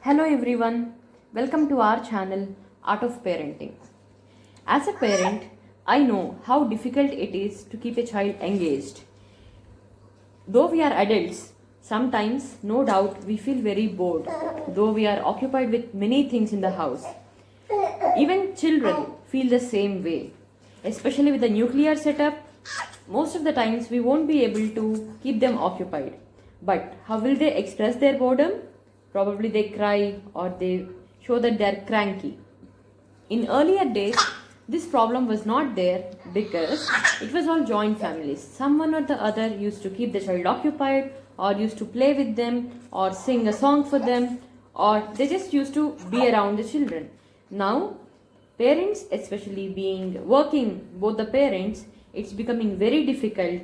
Hello everyone, welcome to our channel Art of Parenting. As a parent, I know how difficult it is to keep a child engaged. Though we are adults, sometimes, no doubt, we feel very bored, though we are occupied with many things in the house. Even children feel the same way, especially with the nuclear setup. Most of the times, we won't be able to keep them occupied. But how will they express their boredom? Probably they cry or they show that they are cranky. In earlier days, this problem was not there because it was all joint families. Someone or the other used to keep the child occupied or used to play with them or sing a song for them or they just used to be around the children. Now, parents, especially being working, both the parents, it's becoming very difficult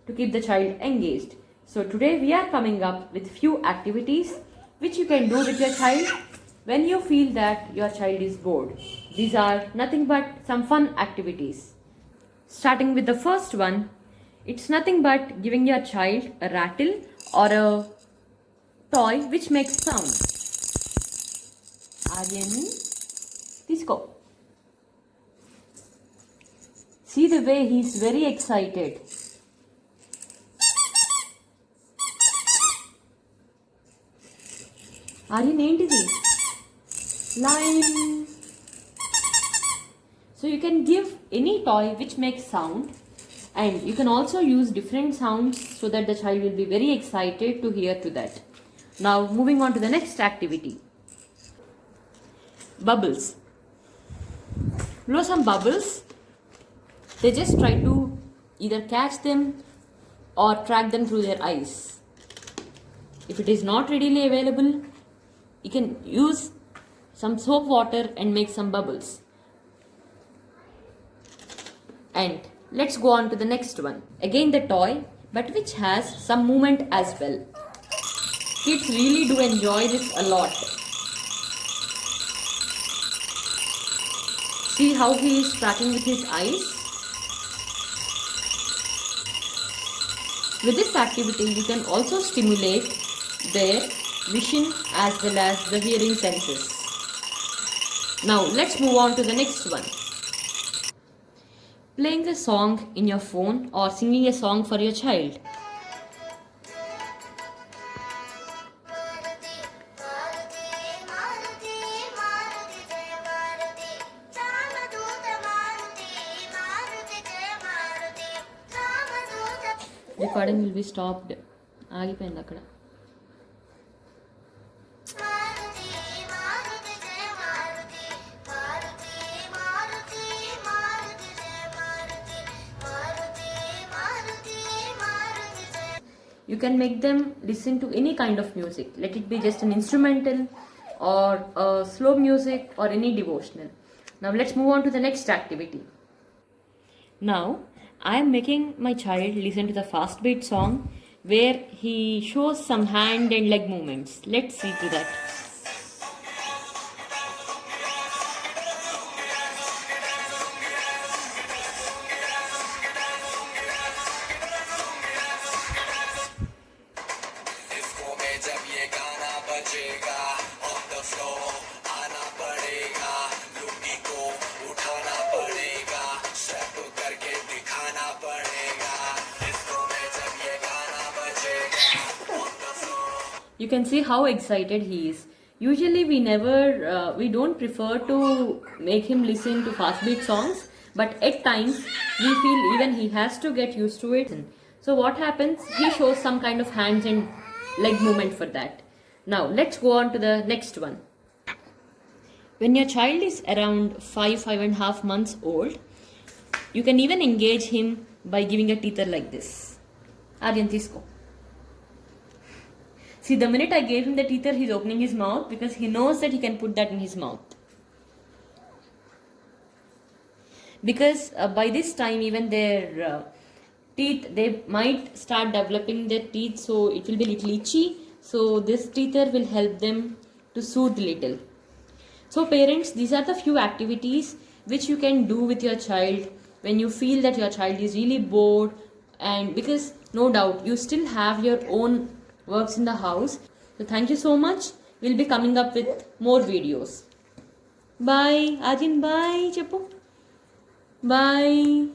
to keep the child engaged. So today we are coming up with few activities which you can do with your child when you feel that your child is bored. These are nothing but some fun activities. Starting with the first one, it's nothing but giving your child a rattle or a toy which makes sound. Aryan, please go. See the way he's very excited. Aryan, ఏంటిది? Line. So you can give any toy which makes sound and you can also use different sounds so that the child will be very excited to hear to that. Now moving on to the next activity. Bubbles. Blow some bubbles. They just try to either catch them or track them through their eyes. If it is not readily available, you can use some soap water and make some bubbles. And let's go on to the next one. Again the toy, but which has some movement as well. Kids really do enjoy this a lot. See how he is tracking with his eyes. With this activity, you can also stimulate their vision as well as the hearing senses. Now let's move on to the next one. Playing a song in your phone or singing a song for your child. Recording will be stopped. ఆగిపోయింది అక్కడ. You can make them listen to any kind of music. Let it be just an instrumental or a slow music or any devotional. Now let's move on to the next activity. Now I am making my child listen to the fast beat song where he shows some hand and leg movements. Let's see to that. You can see how excited he is. Usually we don't prefer to make him listen to fast beat songs, but at times we feel even he has to get used to it. So what happens? He shows some kind of hands and leg movement for that. Now let's go on to the next one. When your child is around 5.5 months old, you can even engage him by giving a teether like this. Aryan, తీసుకో. See, the minute I gave him the teether, he's opening his mouth because he knows that he can put that in his mouth. Because by this time, even their teeth, they might start developing their teeth, so it will be little itchy. So this teether will help them to soothe little. So parents, these are the few activities which you can do with your child when you feel that your child is really bored, and because no doubt you still have your own works in the house. So thank you so much. we'll be coming up with more videos. Bye. Ajin, bye. Cheppu. Bye.